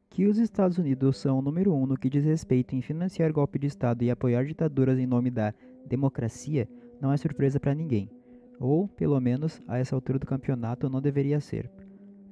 Que os Estados Unidos são o número um no que diz respeito em financiar golpe de Estado e apoiar ditaduras em nome da democracia não é surpresa para ninguém. Ou, pelo menos, a essa altura do campeonato não deveria ser.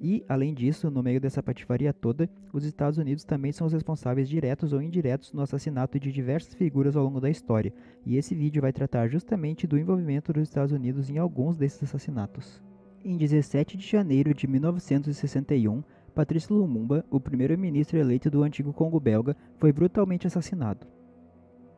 E, além disso, no meio dessa patifaria toda, os Estados Unidos também são os responsáveis diretos ou indiretos no assassinato de diversas figuras ao longo da história, e esse vídeo vai tratar justamente do envolvimento dos Estados Unidos em alguns desses assassinatos. Em 17 de janeiro de 1961, Patrice Lumumba, o primeiro-ministro eleito do antigo Congo belga, foi brutalmente assassinado.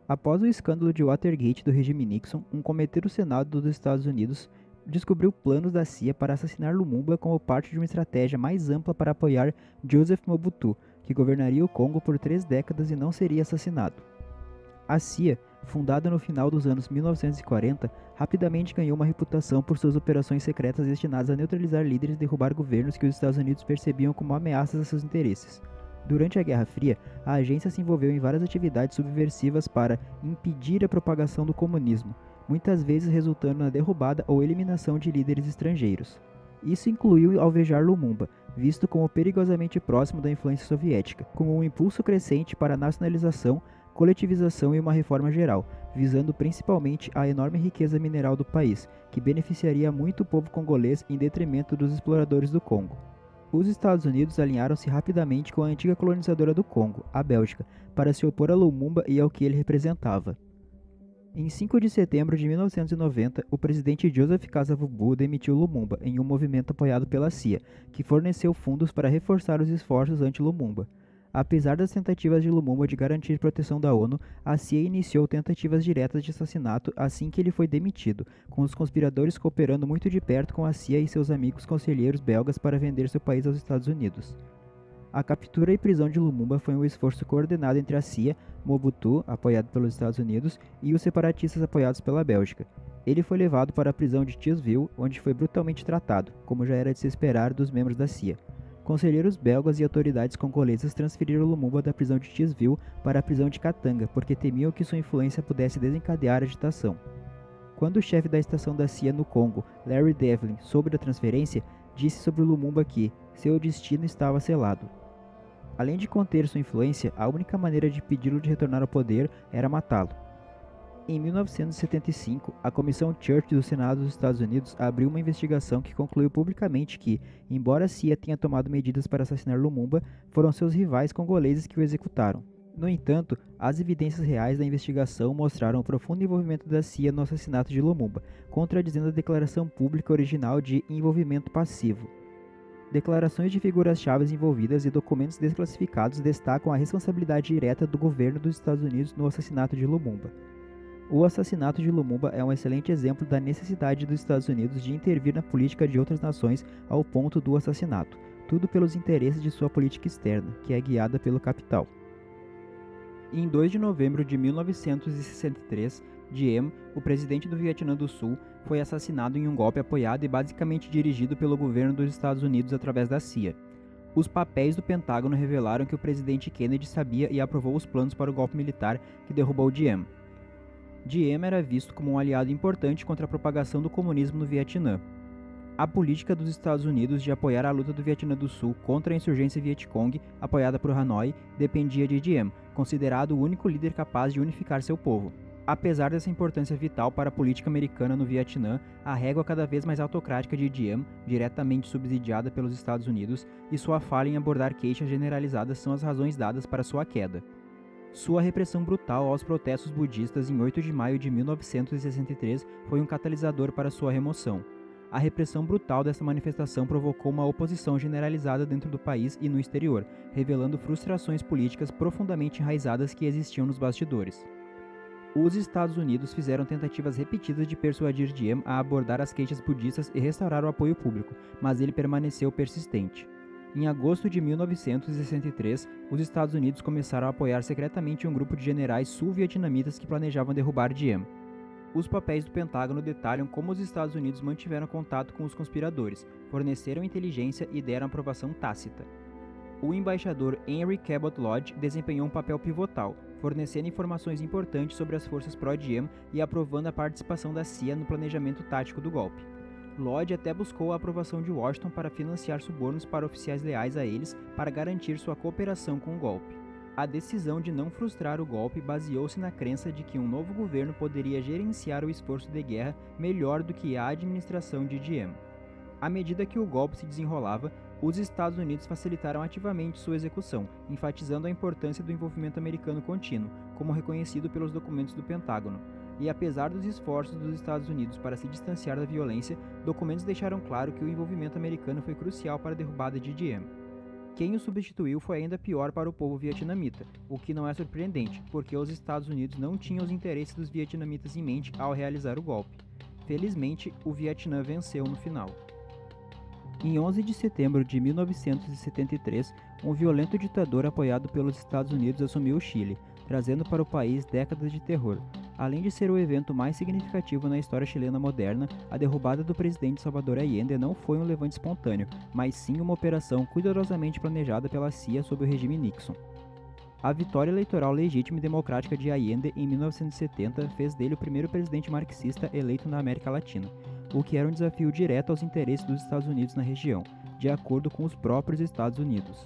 Após o escândalo de Watergate do regime Nixon, um comitê do Senado dos Estados Unidos descobriu planos da CIA para assassinar Lumumba como parte de uma estratégia mais ampla para apoiar Joseph Mobutu, que governaria o Congo por 3 décadas e não seria assassinado. A CIA, fundada no final dos anos 1940, rapidamente ganhou uma reputação por suas operações secretas destinadas a neutralizar líderes e derrubar governos que os Estados Unidos percebiam como ameaças a seus interesses. Durante a Guerra Fria, a agência se envolveu em várias atividades subversivas para impedir a propagação do comunismo, muitas vezes resultando na derrubada ou eliminação de líderes estrangeiros. Isso incluiu alvejar Lumumba, visto como perigosamente próximo da influência soviética, com um impulso crescente para a nacionalização, coletivização e uma reforma geral, visando principalmente a enorme riqueza mineral do país, que beneficiaria muito o povo congolês em detrimento dos exploradores do Congo. Os Estados Unidos alinharam-se rapidamente com a antiga colonizadora do Congo, a Bélgica, para se opor a Lumumba e ao que ele representava. Em 5 de setembro de 1990, o presidente Joseph Kasavubu demitiu Lumumba em um movimento apoiado pela CIA, que forneceu fundos para reforçar os esforços anti-Lumumba. Apesar das tentativas de Lumumba de garantir proteção da ONU, a CIA iniciou tentativas diretas de assassinato assim que ele foi demitido, com os conspiradores cooperando muito de perto com a CIA e seus amigos conselheiros belgas para vender seu país aos Estados Unidos. A captura e prisão de Lumumba foi um esforço coordenado entre a CIA, Mobutu, apoiado pelos Estados Unidos, e os separatistas apoiados pela Bélgica. Ele foi levado para a prisão de Tiesville, onde foi brutalmente tratado, como já era de se esperar dos membros da CIA. Conselheiros belgas e autoridades congolesas transferiram Lumumba da prisão de Tiesville para a prisão de Katanga, porque temiam que sua influência pudesse desencadear a agitação. Quando o chefe da estação da CIA no Congo, Larry Devlin, soube da transferência, disse sobre Lumumba que seu destino estava selado. Além de conter sua influência, a única maneira de impedi-lo de retornar ao poder era matá-lo. Em 1975, a Comissão Church do Senado dos Estados Unidos abriu uma investigação que concluiu publicamente que, embora a CIA tenha tomado medidas para assassinar Lumumba, foram seus rivais congoleses que o executaram. No entanto, as evidências reais da investigação mostraram o profundo envolvimento da CIA no assassinato de Lumumba, contradizendo a declaração pública original de envolvimento passivo. Declarações de figuras-chave envolvidas e documentos desclassificados destacam a responsabilidade direta do governo dos Estados Unidos no assassinato de Lumumba. O assassinato de Lumumba é um excelente exemplo da necessidade dos Estados Unidos de intervir na política de outras nações ao ponto do assassinato, tudo pelos interesses de sua política externa, que é guiada pelo capital. Em 2 de novembro de 1963, Diem, o presidente do Vietnã do Sul, foi assassinado em um golpe apoiado e basicamente dirigido pelo governo dos Estados Unidos através da CIA. Os papéis do Pentágono revelaram que o presidente Kennedy sabia e aprovou os planos para o golpe militar que derrubou Diem. Diem era visto como um aliado importante contra a propagação do comunismo no Vietnã. A política dos Estados Unidos de apoiar a luta do Vietnã do Sul contra a insurgência Vietcong, apoiada por Hanoi, dependia de Diem, considerado o único líder capaz de unificar seu povo. Apesar dessa importância vital para a política americana no Vietnã, a régua cada vez mais autocrática de Diem, diretamente subsidiada pelos Estados Unidos, e sua falha em abordar queixas generalizadas são as razões dadas para sua queda. Sua repressão brutal aos protestos budistas em 8 de maio de 1963 foi um catalisador para sua remoção. A repressão brutal dessa manifestação provocou uma oposição generalizada dentro do país e no exterior, revelando frustrações políticas profundamente enraizadas que existiam nos bastidores. Os Estados Unidos fizeram tentativas repetidas de persuadir Diem a abordar as queixas budistas e restaurar o apoio público, mas ele permaneceu persistente. Em agosto de 1963, os Estados Unidos começaram a apoiar secretamente um grupo de generais sul-vietnamitas que planejavam derrubar Diem. Os papéis do Pentágono detalham como os Estados Unidos mantiveram contato com os conspiradores, forneceram inteligência e deram aprovação tácita. O embaixador Henry Cabot Lodge desempenhou um papel pivotal, fornecendo informações importantes sobre as forças pró-Diem e aprovando a participação da CIA no planejamento tático do golpe. Lodge até buscou a aprovação de Washington para financiar subornos para oficiais leais a eles para garantir sua cooperação com o golpe. A decisão de não frustrar o golpe baseou-se na crença de que um novo governo poderia gerenciar o esforço de guerra melhor do que a administração de Diem. À medida que o golpe se desenrolava, os Estados Unidos facilitaram ativamente sua execução, enfatizando a importância do envolvimento americano contínuo, como reconhecido pelos documentos do Pentágono. E apesar dos esforços dos Estados Unidos para se distanciar da violência, documentos deixaram claro que o envolvimento americano foi crucial para a derrubada de Diem. Quem o substituiu foi ainda pior para o povo vietnamita, o que não é surpreendente, porque os Estados Unidos não tinham os interesses dos vietnamitas em mente ao realizar o golpe. Felizmente, o Vietnã venceu no final. Em 11 de setembro de 1973, um violento ditador apoiado pelos Estados Unidos assumiu o Chile, trazendo para o país décadas de terror. Além de ser o evento mais significativo na história chilena moderna, a derrubada do presidente Salvador Allende não foi um levante espontâneo, mas sim uma operação cuidadosamente planejada pela CIA sob o regime Nixon. A vitória eleitoral legítima e democrática de Allende em 1970 fez dele o primeiro presidente marxista eleito na América Latina, o que era um desafio direto aos interesses dos Estados Unidos na região, de acordo com os próprios Estados Unidos.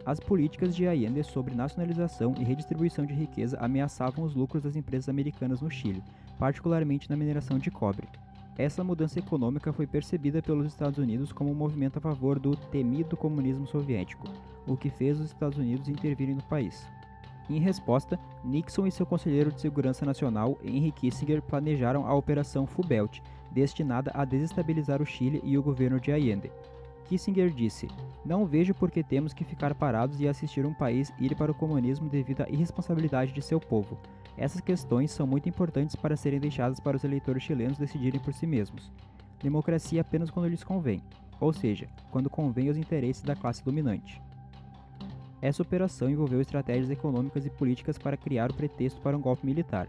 As políticas de Allende sobre nacionalização e redistribuição de riqueza ameaçavam os lucros das empresas americanas no Chile, particularmente na mineração de cobre. Essa mudança econômica foi percebida pelos Estados Unidos como um movimento a favor do temido comunismo soviético, o que fez os Estados Unidos intervirem no país. Em resposta, Nixon e seu conselheiro de segurança nacional, Henry Kissinger, planejaram a Operação Fubelt, destinada a desestabilizar o Chile e o governo de Allende. Kissinger disse: "Não vejo por que temos que ficar parados e assistir um país ir para o comunismo devido à irresponsabilidade de seu povo. Essas questões são muito importantes para serem deixadas para os eleitores chilenos decidirem por si mesmos. Democracia apenas quando lhes convém, ou seja, quando convém aos interesses da classe dominante." Essa operação envolveu estratégias econômicas e políticas para criar o pretexto para um golpe militar.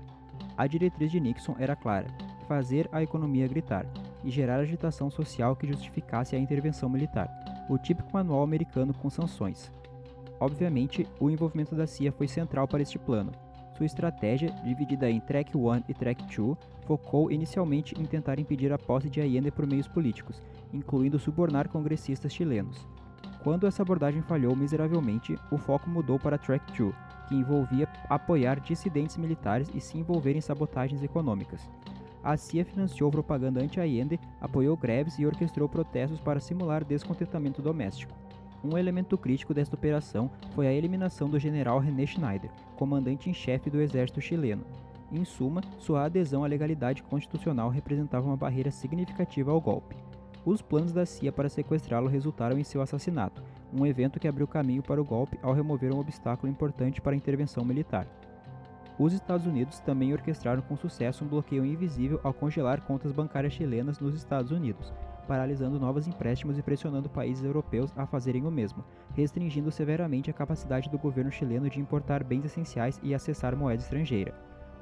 A diretriz de Nixon era clara: fazer a economia gritar e gerar agitação social que justificasse a intervenção militar, o típico manual americano com sanções. Obviamente, o envolvimento da CIA foi central para este plano. Sua estratégia, dividida em Track 1 e Track 2, focou inicialmente em tentar impedir a posse de Allende por meios políticos, incluindo subornar congressistas chilenos. Quando essa abordagem falhou miseravelmente, o foco mudou para Track 2, que envolvia apoiar dissidentes militares e se envolver em sabotagens econômicas. A CIA financiou propaganda anti-Allende, apoiou greves e orquestrou protestos para simular descontentamento doméstico. Um elemento crítico desta operação foi a eliminação do general René Schneider, comandante em chefe do exército chileno. Em suma, sua adesão à legalidade constitucional representava uma barreira significativa ao golpe. Os planos da CIA para sequestrá-lo resultaram em seu assassinato, um evento que abriu caminho para o golpe ao remover um obstáculo importante para a intervenção militar. Os Estados Unidos também orquestraram com sucesso um bloqueio invisível ao congelar contas bancárias chilenas nos Estados Unidos, paralisando novos empréstimos e pressionando países europeus a fazerem o mesmo, restringindo severamente a capacidade do governo chileno de importar bens essenciais e acessar moeda estrangeira.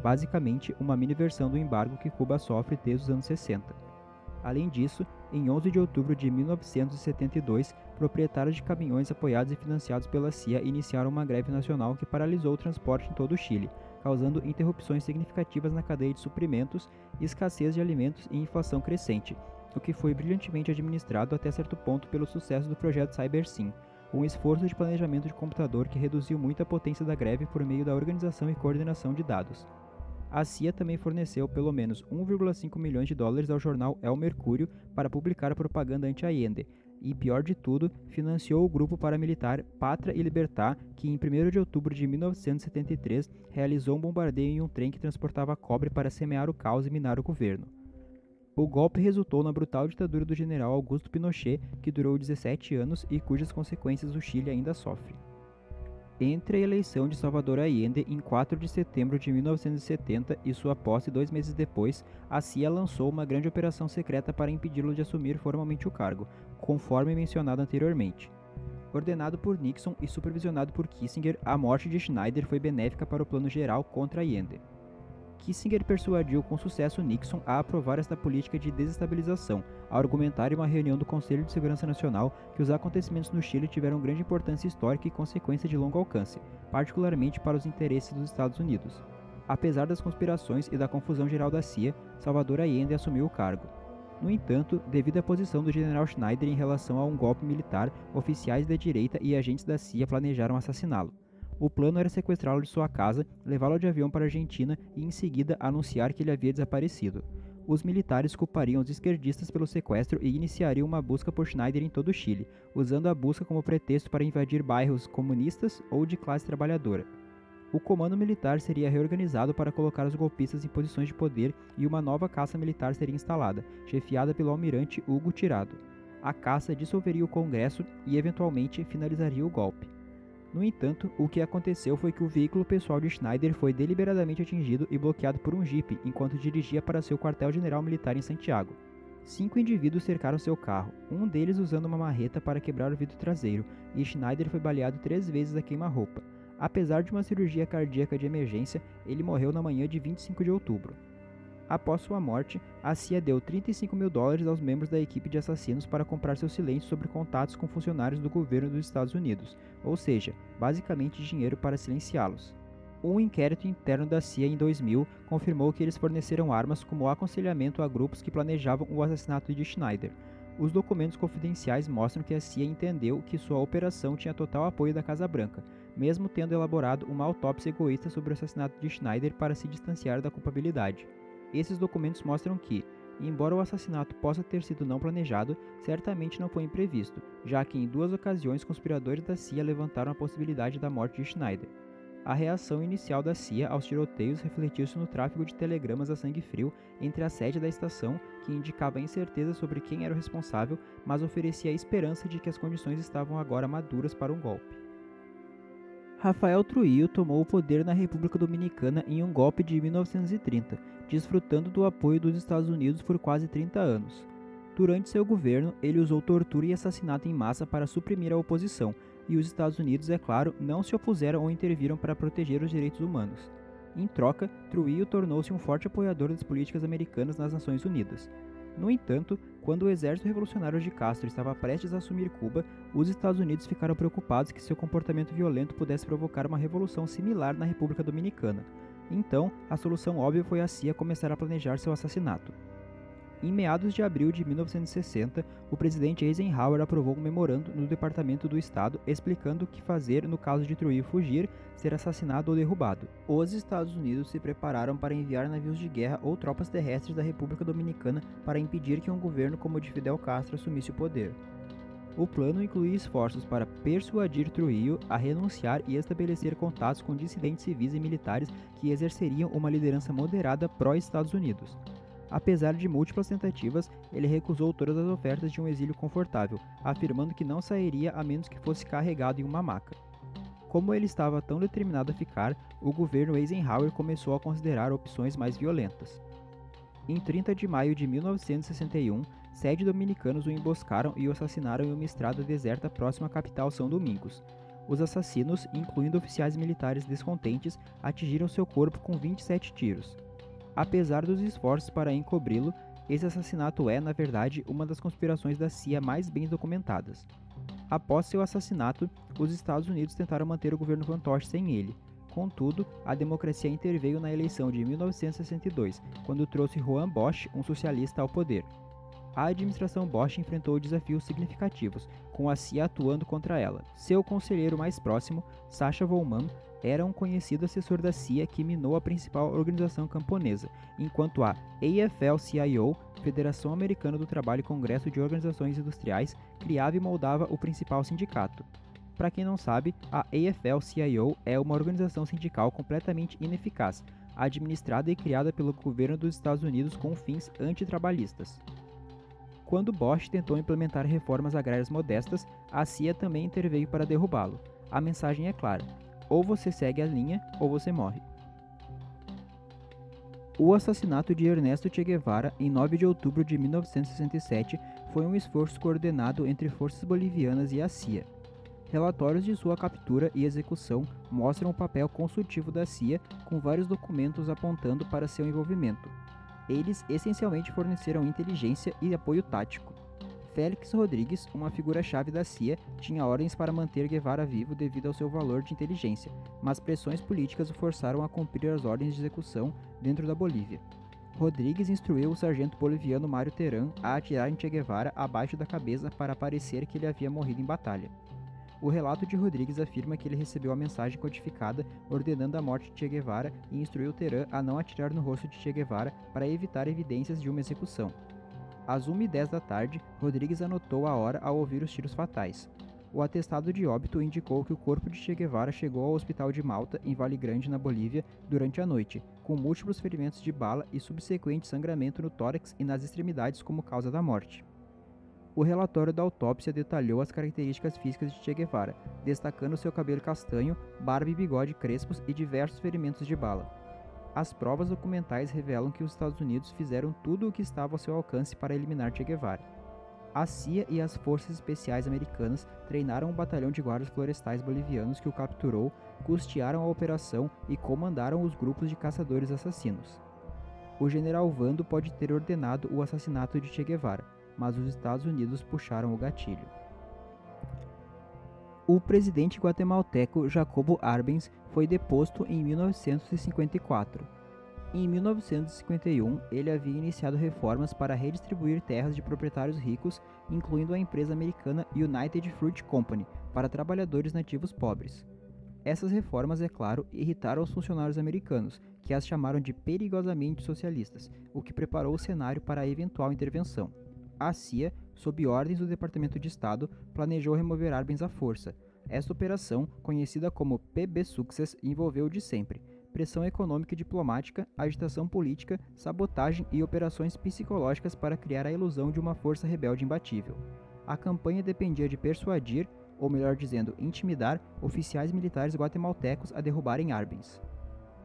Basicamente, uma mini-versão do embargo que Cuba sofre desde os anos 60. Além disso, em 11 de outubro de 1972, proprietários de caminhões apoiados e financiados pela CIA iniciaram uma greve nacional que paralisou o transporte em todo o Chile, causando interrupções significativas na cadeia de suprimentos, escassez de alimentos e inflação crescente, o que foi brilhantemente administrado até certo ponto pelo sucesso do projeto CyberSyn, um esforço de planejamento de computador que reduziu muito a potência da greve por meio da organização e coordenação de dados. A CIA também forneceu pelo menos 1,5 milhões de dólares ao jornal El Mercúrio para publicar propaganda anti-Allende, e, pior de tudo, financiou o grupo paramilitar Pátria e Libertad, que em 1º de outubro de 1973 realizou um bombardeio em um trem que transportava cobre para semear o caos e minar o governo. O golpe resultou na brutal ditadura do general Augusto Pinochet, que durou 17 anos e cujas consequências o Chile ainda sofre. Entre a eleição de Salvador Allende em 4 de setembro de 1970 e sua posse 2 meses depois, a CIA lançou uma grande operação secreta para impedi-lo de assumir formalmente o cargo, conforme mencionado anteriormente. Ordenado por Nixon e supervisionado por Kissinger, a morte de Schneider foi benéfica para o plano geral contra Allende. Kissinger persuadiu com sucesso Nixon a aprovar esta política de desestabilização, ao argumentar em uma reunião do Conselho de Segurança Nacional que os acontecimentos no Chile tiveram grande importância histórica e consequência de longo alcance, particularmente para os interesses dos Estados Unidos. Apesar das conspirações e da confusão geral da CIA, Salvador Allende assumiu o cargo. No entanto, devido à posição do general Schneider em relação a um golpe militar, oficiais da direita e agentes da CIA planejaram assassiná-lo. O plano era sequestrá-lo de sua casa, levá-lo de avião para a Argentina e em seguida anunciar que ele havia desaparecido. Os militares culpariam os esquerdistas pelo sequestro e iniciariam uma busca por Schneider em todo o Chile, usando a busca como pretexto para invadir bairros comunistas ou de classe trabalhadora. O comando militar seria reorganizado para colocar os golpistas em posições de poder e uma nova caça militar seria instalada, chefiada pelo almirante Hugo Tirado. A caça dissolveria o Congresso e, eventualmente, finalizaria o golpe. No entanto, o que aconteceu foi que o veículo pessoal de Schneider foi deliberadamente atingido e bloqueado por um jipe enquanto dirigia para seu quartel-general militar em Santiago. 5 indivíduos cercaram seu carro, um deles usando uma marreta para quebrar o vidro traseiro, e Schneider foi baleado 3 vezes a queima-roupa. Apesar de uma cirurgia cardíaca de emergência, ele morreu na manhã de 25 de outubro. Após sua morte, a CIA deu $35 mil aos membros da equipe de assassinos para comprar seu silêncio sobre contatos com funcionários do governo dos Estados Unidos, ou seja, basicamente dinheiro para silenciá-los. Um inquérito interno da CIA em 2000 confirmou que eles forneceram armas como aconselhamento a grupos que planejavam o assassinato de Schneider. Os documentos confidenciais mostram que a CIA entendeu que sua operação tinha total apoio da Casa Branca, mesmo tendo elaborado uma autópsia egoísta sobre o assassinato de Schneider para se distanciar da culpabilidade. Esses documentos mostram que, embora o assassinato possa ter sido não planejado, certamente não foi imprevisto, já que em 2 ocasiões conspiradores da CIA levantaram a possibilidade da morte de Schneider. A reação inicial da CIA aos tiroteios refletiu-se no tráfego de telegramas a sangue frio entre a sede da estação, que indicava incerteza sobre quem era o responsável, mas oferecia a esperança de que as condições estavam agora maduras para um golpe. Rafael Trujillo tomou o poder na República Dominicana em um golpe de 1930, desfrutando do apoio dos Estados Unidos por quase 30 anos. Durante seu governo, ele usou tortura e assassinato em massa para suprimir a oposição, e os Estados Unidos, é claro, não se opuseram ou interviram para proteger os direitos humanos. Em troca, Trujillo tornou-se um forte apoiador das políticas americanas nas Nações Unidas. No entanto, quando o exército revolucionário de Castro estava prestes a assumir Cuba, os Estados Unidos ficaram preocupados que seu comportamento violento pudesse provocar uma revolução similar na República Dominicana. Então, a solução óbvia foi a CIA começar a planejar seu assassinato. Em meados de abril de 1960, o presidente Eisenhower aprovou um memorando no Departamento do Estado explicando o que fazer no caso de Trujillo fugir, ser assassinado ou derrubado. Os Estados Unidos se prepararam para enviar navios de guerra ou tropas terrestres da República Dominicana para impedir que um governo como o de Fidel Castro assumisse o poder. O plano incluía esforços para persuadir Trujillo a renunciar e estabelecer contatos com dissidentes civis e militares que exerceriam uma liderança moderada pró-Estados Unidos. Apesar de múltiplas tentativas, ele recusou todas as ofertas de um exílio confortável, afirmando que não sairia a menos que fosse carregado em uma maca. Como ele estava tão determinado a ficar, o governo Eisenhower começou a considerar opções mais violentas. Em 30 de maio de 1961, 7 dominicanos o emboscaram e o assassinaram em uma estrada deserta próxima à capital São Domingos. Os assassinos, incluindo oficiais militares descontentes, atingiram seu corpo com 27 tiros. Apesar dos esforços para encobri-lo, esse assassinato é, na verdade, uma das conspirações da CIA mais bem documentadas. Após seu assassinato, os Estados Unidos tentaram manter o governo fantoche sem ele. Contudo, a democracia interveio na eleição de 1962, quando trouxe Juan Bosch, um socialista, ao poder. A administração Bosch enfrentou desafios significativos, com a CIA atuando contra ela. Seu conselheiro mais próximo, Sacha Volman, era um conhecido assessor da CIA que minou a principal organização camponesa, enquanto a AFL-CIO, Federação Americana do Trabalho e Congresso de Organizações Industriais, criava e moldava o principal sindicato. Para quem não sabe, a AFL-CIO é uma organização sindical completamente ineficaz, administrada e criada pelo governo dos Estados Unidos com fins antitrabalhistas. Quando Bosch tentou implementar reformas agrárias modestas, a CIA também interveio para derrubá-lo. A mensagem é clara: ou você segue a linha, ou você morre. O assassinato de Ernesto Che Guevara, em 9 de outubro de 1967, foi um esforço coordenado entre forças bolivianas e a CIA. Relatórios de sua captura e execução mostram o papel consultivo da CIA, com vários documentos apontando para seu envolvimento. Eles essencialmente forneceram inteligência e apoio tático. Félix Rodrigues, uma figura-chave da CIA, tinha ordens para manter Guevara vivo devido ao seu valor de inteligência, mas pressões políticas o forçaram a cumprir as ordens de execução dentro da Bolívia. Rodrigues instruiu o sargento boliviano Mário Terán a atirar em Che Guevara abaixo da cabeça para parecer que ele havia morrido em batalha. O relato de Rodrigues afirma que ele recebeu a mensagem codificada ordenando a morte de Che Guevara e instruiu Terán a não atirar no rosto de Che Guevara para evitar evidências de uma execução. Às 1h10 da tarde, Rodrigues anotou a hora ao ouvir os tiros fatais. O atestado de óbito indicou que o corpo de Che Guevara chegou ao hospital de Malta, em Vale Grande, na Bolívia, durante a noite, com múltiplos ferimentos de bala e subsequente sangramento no tórax e nas extremidades como causa da morte. O relatório da autópsia detalhou as características físicas de Che Guevara, destacando seu cabelo castanho, barba e bigode crespos e diversos ferimentos de bala. As provas documentais revelam que os Estados Unidos fizeram tudo o que estava ao seu alcance para eliminar Che Guevara. A CIA e as forças especiais americanas treinaram um batalhão de guardas florestais bolivianos que o capturou, custearam a operação e comandaram os grupos de caçadores assassinos. O general Vando pode ter ordenado o assassinato de Che Guevara, mas os Estados Unidos puxaram o gatilho. O presidente guatemalteco Jacobo Arbenz foi deposto em 1954. Em 1951, ele havia iniciado reformas para redistribuir terras de proprietários ricos, incluindo a empresa americana United Fruit Company, para trabalhadores nativos pobres. Essas reformas, é claro, irritaram os funcionários americanos, que as chamaram de perigosamente socialistas, o que preparou o cenário para a eventual intervenção. A CIA, sob ordens do Departamento de Estado, planejou remover Arbenz à força. Esta operação, conhecida como PB Success, envolveu o de sempre: pressão econômica e diplomática, agitação política, sabotagem e operações psicológicas para criar a ilusão de uma força rebelde imbatível. A campanha dependia de persuadir, ou melhor dizendo, intimidar, oficiais militares guatemaltecos a derrubarem Arbenz.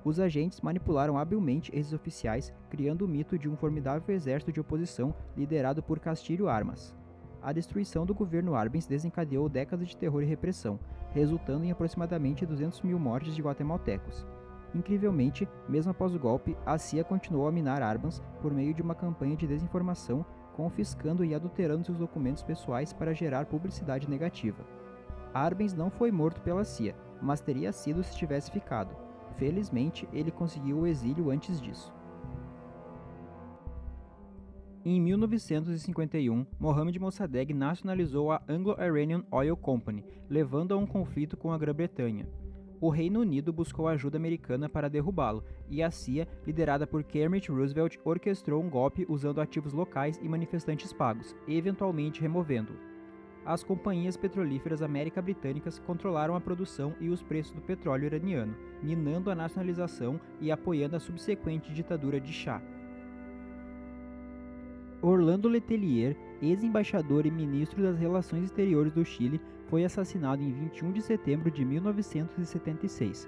Os agentes manipularam habilmente esses oficiais, criando o mito de um formidável exército de oposição liderado por Castilho Armas. A destruição do governo Arbenz desencadeou décadas de terror e repressão, resultando em aproximadamente 200 mil mortes de guatemaltecos. Incrivelmente, mesmo após o golpe, a CIA continuou a minar Arbenz por meio de uma campanha de desinformação, confiscando e adulterando seus documentos pessoais para gerar publicidade negativa. Arbenz não foi morto pela CIA, mas teria sido se tivesse ficado. Felizmente, ele conseguiu o exílio antes disso. Em 1951, Mohamed Mossadegh nacionalizou a Anglo-Iranian Oil Company, levando a um conflito com a Grã-Bretanha. O Reino Unido buscou ajuda americana para derrubá-lo, e a CIA, liderada por Kermit Roosevelt, orquestrou um golpe usando ativos locais e manifestantes pagos, eventualmente removendo-o. As companhias petrolíferas américa-britânicas controlaram a produção e os preços do petróleo iraniano, minando a nacionalização e apoiando a subsequente ditadura de Shah. Orlando Letelier, ex-embaixador e ministro das Relações Exteriores do Chile, foi assassinado em 21 de setembro de 1976.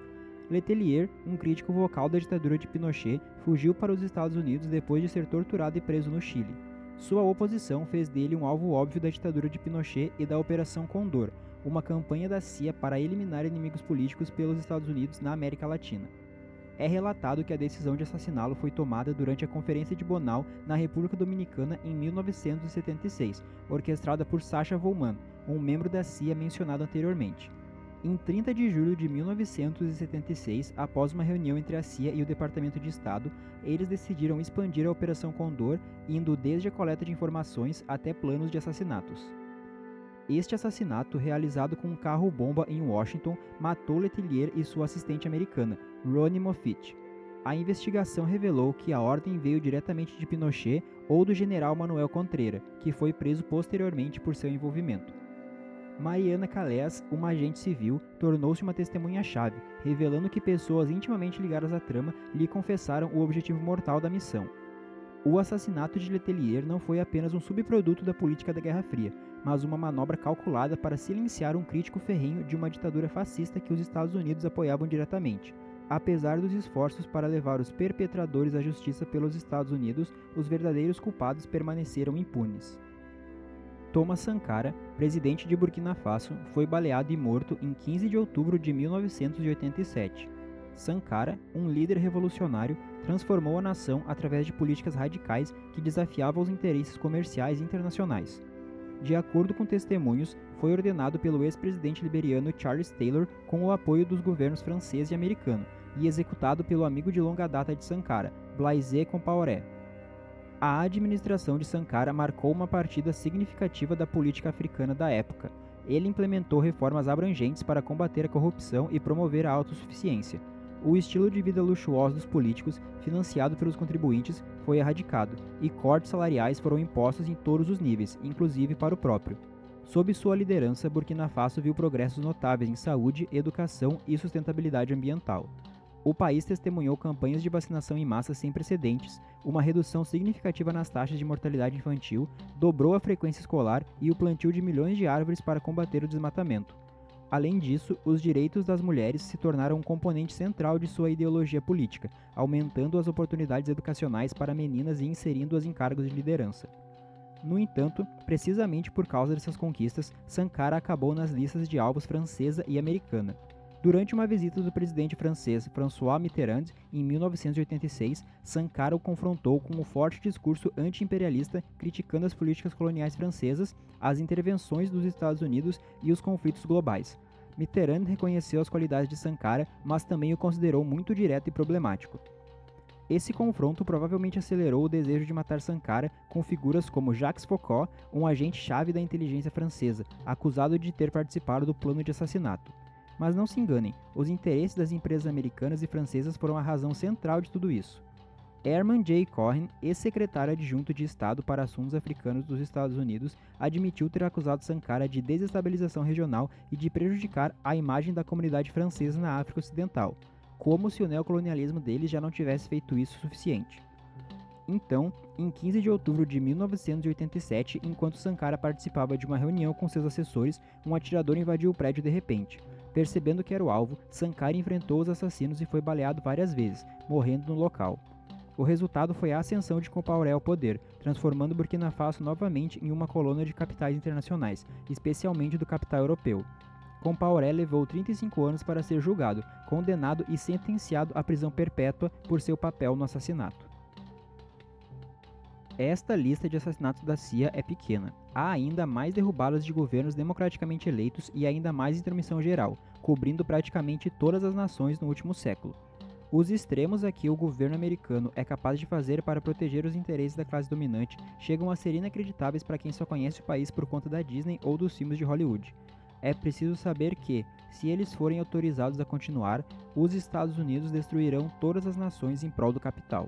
Letelier, um crítico vocal da ditadura de Pinochet, fugiu para os Estados Unidos depois de ser torturado e preso no Chile. Sua oposição fez dele um alvo óbvio da ditadura de Pinochet e da Operação Condor, uma campanha da CIA para eliminar inimigos políticos pelos Estados Unidos na América Latina. É relatado que a decisão de assassiná-lo foi tomada durante a Conferência de Bonao, na República Dominicana, em 1976, orquestrada por Sacha Volman, um membro da CIA mencionado anteriormente. Em 30 de julho de 1976, após uma reunião entre a CIA e o Departamento de Estado, eles decidiram expandir a Operação Condor, indo desde a coleta de informações até planos de assassinatos. Este assassinato, realizado com um carro-bomba em Washington, matou Letelier e sua assistente americana, Ronnie Moffitt. A investigação revelou que a ordem veio diretamente de Pinochet ou do general Manuel Contreras, que foi preso posteriormente por seu envolvimento. Mariana Calés, uma agente civil, tornou-se uma testemunha-chave, revelando que pessoas intimamente ligadas à trama lhe confessaram o objetivo mortal da missão. O assassinato de Letelier não foi apenas um subproduto da política da Guerra Fria, mas uma manobra calculada para silenciar um crítico ferrenho de uma ditadura fascista que os Estados Unidos apoiavam diretamente. Apesar dos esforços para levar os perpetradores à justiça pelos Estados Unidos, os verdadeiros culpados permaneceram impunes. Thomas Sankara, presidente de Burkina Faso, foi baleado e morto em 15 de outubro de 1987. Sankara, um líder revolucionário, transformou a nação através de políticas radicais que desafiavam os interesses comerciais internacionais. De acordo com testemunhos, foi ordenado pelo ex-presidente liberiano Charles Taylor com o apoio dos governos francês e americano, e executado pelo amigo de longa data de Sankara, Blaise Compaoré. A administração de Sankara marcou uma partida significativa da política africana da época. Ele implementou reformas abrangentes para combater a corrupção e promover a autossuficiência. O estilo de vida luxuoso dos políticos, financiado pelos contribuintes, foi erradicado, e cortes salariais foram impostos em todos os níveis, inclusive para o próprio. Sob sua liderança, Burkina Faso viu progressos notáveis em saúde, educação e sustentabilidade ambiental. O país testemunhou campanhas de vacinação em massa sem precedentes, uma redução significativa nas taxas de mortalidade infantil, dobrou a frequência escolar e o plantio de milhões de árvores para combater o desmatamento. Além disso, os direitos das mulheres se tornaram um componente central de sua ideologia política, aumentando as oportunidades educacionais para meninas e inserindo-as em cargos de liderança. No entanto, precisamente por causa dessas conquistas, Sankara acabou nas listas de alvos francesa e americana. Durante uma visita do presidente francês François Mitterrand em 1986, Sankara o confrontou com um forte discurso anti-imperialista criticando as políticas coloniais francesas, as intervenções dos Estados Unidos e os conflitos globais. Mitterrand reconheceu as qualidades de Sankara, mas também o considerou muito direto e problemático. Esse confronto provavelmente acelerou o desejo de matar Sankara com figuras como Jacques Foccart, um agente-chave da inteligência francesa, acusado de ter participado do plano de assassinato. Mas não se enganem, os interesses das empresas americanas e francesas foram a razão central de tudo isso. Herman J. Cohen, ex-secretário adjunto de Estado para Assuntos Africanos dos Estados Unidos, admitiu ter acusado Sankara de desestabilização regional e de prejudicar a imagem da comunidade francesa na África Ocidental, como se o neocolonialismo deles já não tivesse feito isso o suficiente. Então, em 15 de outubro de 1987, enquanto Sankara participava de uma reunião com seus assessores, um atirador invadiu o prédio de repente. Percebendo que era o alvo, Sankara enfrentou os assassinos e foi baleado várias vezes, morrendo no local. O resultado foi a ascensão de Compaoré ao poder, transformando Burkina Faso novamente em uma colônia de capitais internacionais, especialmente do capital europeu. Compaoré levou 35 anos para ser julgado, condenado e sentenciado à prisão perpétua por seu papel no assassinato. Esta lista de assassinatos da CIA é pequena. Há ainda mais derrubadas de governos democraticamente eleitos e ainda mais intromissão geral, cobrindo praticamente todas as nações no último século. Os extremos a que o governo americano é capaz de fazer para proteger os interesses da classe dominante chegam a ser inacreditáveis para quem só conhece o país por conta da Disney ou dos filmes de Hollywood. É preciso saber que, se eles forem autorizados a continuar, os Estados Unidos destruirão todas as nações em prol do capital.